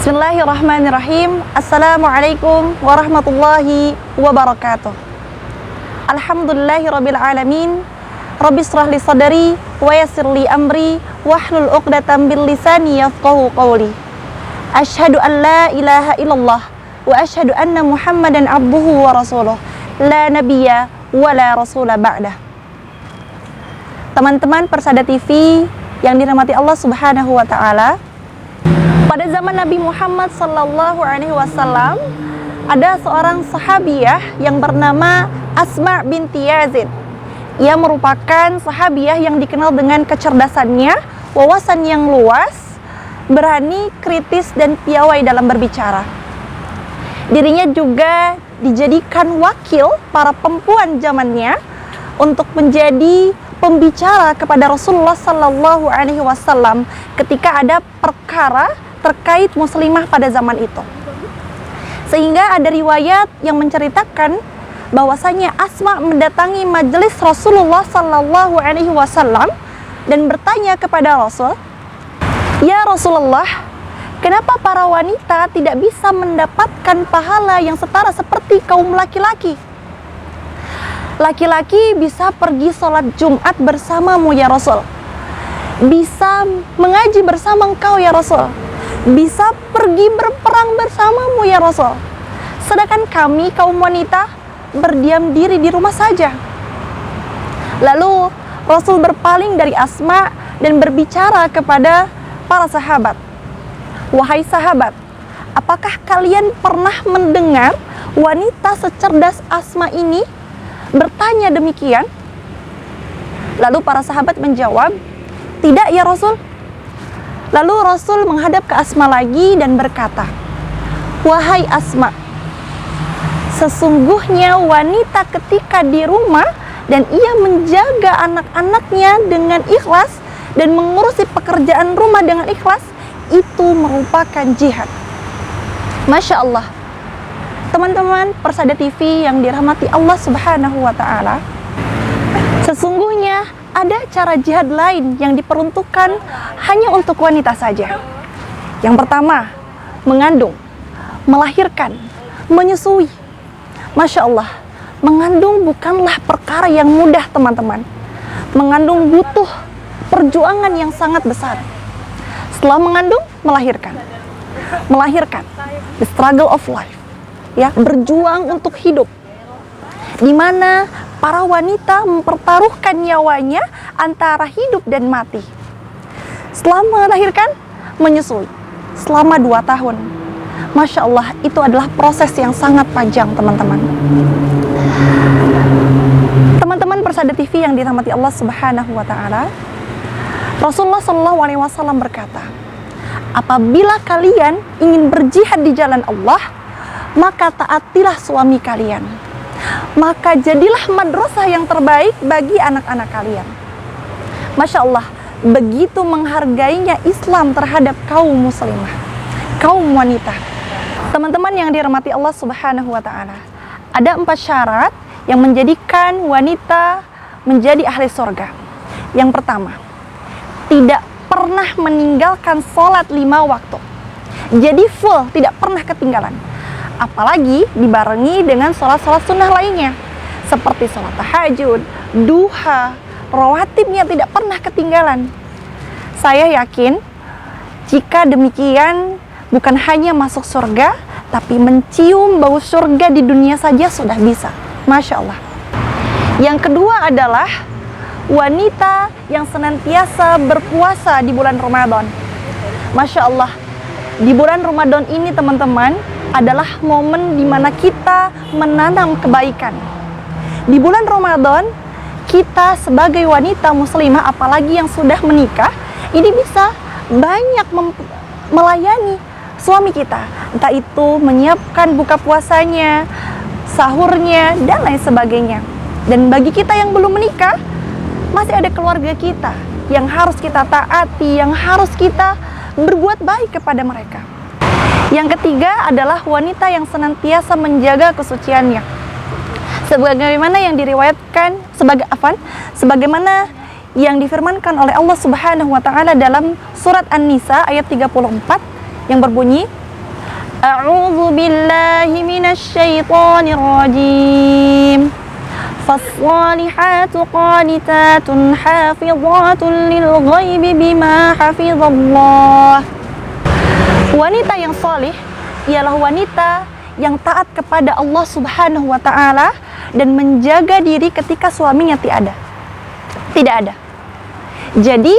Bismillahirrahmanirrahim. Assalamualaikum warahmatullahi wabarakatuh. Alhamdulillahirabbil alamin. Rabbi shrah li sadri wa yassir li amri wahlul 'uqdatam bil lisani yafqahu qawli. Asyhadu an la ilaha illallah wa asyhadu anna Muhammadan abduhu wa rasuluh. La nabiyya wa la rasula ba'dah. Teman-teman Persada TV yang dirahmati Allah Subhanahu wa taala, pada zaman Nabi Muhammad sallallahu alaihi wasallam ada seorang sahabiah yang bernama Asma binti Yazid. Ia merupakan sahabiah yang dikenal dengan kecerdasannya, wawasan yang luas, berani, kritis, dan piawai dalam berbicara. Dirinya juga dijadikan wakil para perempuan zamannya untuk menjadi pembicara kepada Rasulullah sallallahu alaihi wasallam ketika ada perkara terkait muslimah pada zaman itu. Sehingga ada riwayat yang menceritakan bahwasanya Asma mendatangi majelis Rasulullah sallallahu alaihi wasallam dan bertanya kepada Rasul, "Ya Rasulullah, kenapa para wanita tidak bisa mendapatkan pahala yang setara seperti kaum laki-laki? Laki-laki bisa pergi sholat Jumat bersamamu ya Rasul, bisa mengaji bersama engkau ya Rasul, bisa pergi berperang bersamamu ya Rasul. Sedangkan kami kaum wanita berdiam diri di rumah saja." Lalu Rasul berpaling dari Asma dan berbicara kepada para sahabat, "Wahai sahabat, apakah kalian pernah mendengar wanita secerdas Asma ini bertanya demikian?" Lalu para sahabat menjawab, "Tidak ya Rasul." Lalu Rasul menghadap ke Asma lagi dan berkata, "Wahai Asma, sesungguhnya wanita ketika di rumah dan ia menjaga anak-anaknya dengan ikhlas dan mengurusi pekerjaan rumah dengan ikhlas, itu merupakan jihad." Masya Allah. Teman-teman Persada TV yang dirahmati Allah Subhanahu wa taala, sesungguhnya ada cara jihad lain yang diperuntukkan hanya untuk wanita saja. Yang pertama, mengandung, melahirkan, menyusui. Masya Allah, mengandung bukanlah perkara yang mudah teman-teman. Mengandung butuh perjuangan yang sangat besar. Setelah mengandung, melahirkan. Melahirkan, the struggle of life. Ya, berjuang untuk hidup. Di mana para wanita mempertaruhkan nyawanya antara hidup dan mati. Setelah melahirkan, menyusui selama 2 tahun. Masya Allah, itu adalah proses yang sangat panjang teman-teman. Teman-teman Persada TV yang dirahmati Allah Subhanahu wa taala, Rasulullah sallallahu alaihi wasallam berkata, "Apabila kalian ingin berjihad di jalan Allah, maka taatilah suami kalian. Maka jadilah madrasah yang terbaik bagi anak-anak kalian." Masya Allah, begitu menghargainya Islam terhadap kaum muslimah, kaum wanita. Teman-teman yang dirahmati Allah Subhanahu wa taala, ada 4 syarat yang menjadikan wanita menjadi ahli surga. Yang pertama, tidak pernah meninggalkan sholat 5 waktu. Jadi full, tidak pernah ketinggalan. Apalagi dibarengi dengan sholat-sholat sunnah lainnya, seperti sholat tahajud, duha, rawatibnya tidak pernah ketinggalan. Saya yakin jika demikian, bukan hanya masuk surga, tapi mencium bau surga di dunia saja sudah bisa. Masya Allah. Yang kedua adalah wanita yang senantiasa berpuasa di bulan Ramadan. Masya Allah, di bulan Ramadan ini teman-teman adalah momen di mana kita menanam kebaikan. Di bulan Ramadan, kita sebagai wanita muslimah, apalagi yang sudah menikah, ini bisa banyak melayani suami kita. Entah itu menyiapkan buka puasanya, sahurnya, dan lain sebagainya. Dan bagi kita yang belum menikah, masih ada keluarga kita yang harus kita taati, yang harus kita berbuat baik kepada mereka. Yang ketiga adalah wanita yang senantiasa menjaga kesuciannya. Sebagaimana yang diriwayatkan sebagaimana yang difirmankan oleh Allah Subhanahu wa taala dalam surat An-Nisa ayat 34 yang berbunyi, A'udzu billahi minasy syaithanir rajim. Fas-salihatu qanitatun hafizatun lil ghaibi bima hafizallah. Wanita yang salih ialah wanita yang taat kepada Allah Subhanahu wa taala dan menjaga diri ketika suaminya tidak ada. Jadi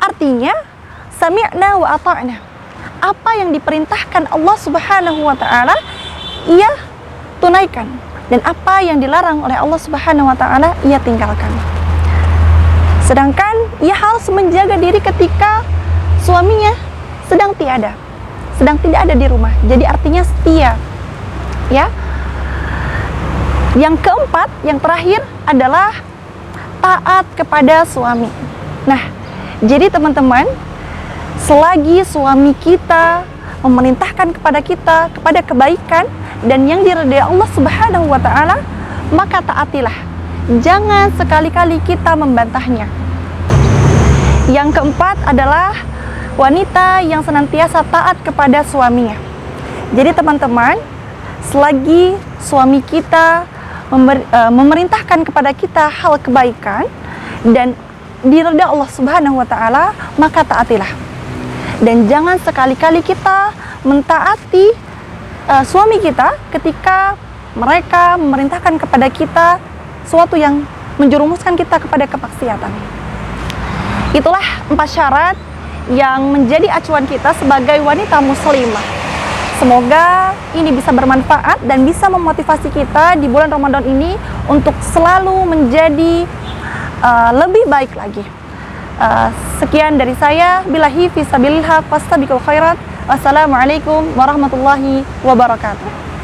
artinya sami'na wa ata'na. Apa yang diperintahkan Allah Subhanahu wa taala ia tunaikan, dan apa yang dilarang oleh Allah Subhanahu wa taala ia tinggalkan. Sedangkan ia harus menjaga diri ketika suaminya sedang tidak ada di rumah. Jadi artinya setia. Ya. Yang keempat, yang terakhir adalah taat kepada suami. Nah, jadi teman-teman, selagi suami kita memerintahkan kepada kita kepada kebaikan dan yang diridhai Allah Subhanahu wa taala, maka taatilah. Jangan sekali-kali kita membantahnya. Yang keempat adalah wanita yang senantiasa taat kepada suaminya. Jadi teman-teman, selagi suami kita memerintahkan kepada kita hal kebaikan dan diridhai Allah Subhanahu wa taala, maka taatilah. Dan jangan sekali-kali kita mentaati suami kita ketika mereka memerintahkan kepada kita sesuatu yang menjerumuskan kita kepada kemaksiatan. Itulah 4 syarat yang menjadi acuan kita sebagai wanita muslimah. Semoga ini bisa bermanfaat dan bisa memotivasi kita di bulan Ramadan ini untuk selalu menjadi lebih baik lagi. Sekian dari saya. Billahi fisabilillah fastabiqul khairat. Wassalamualaikum warahmatullahi wabarakatuh.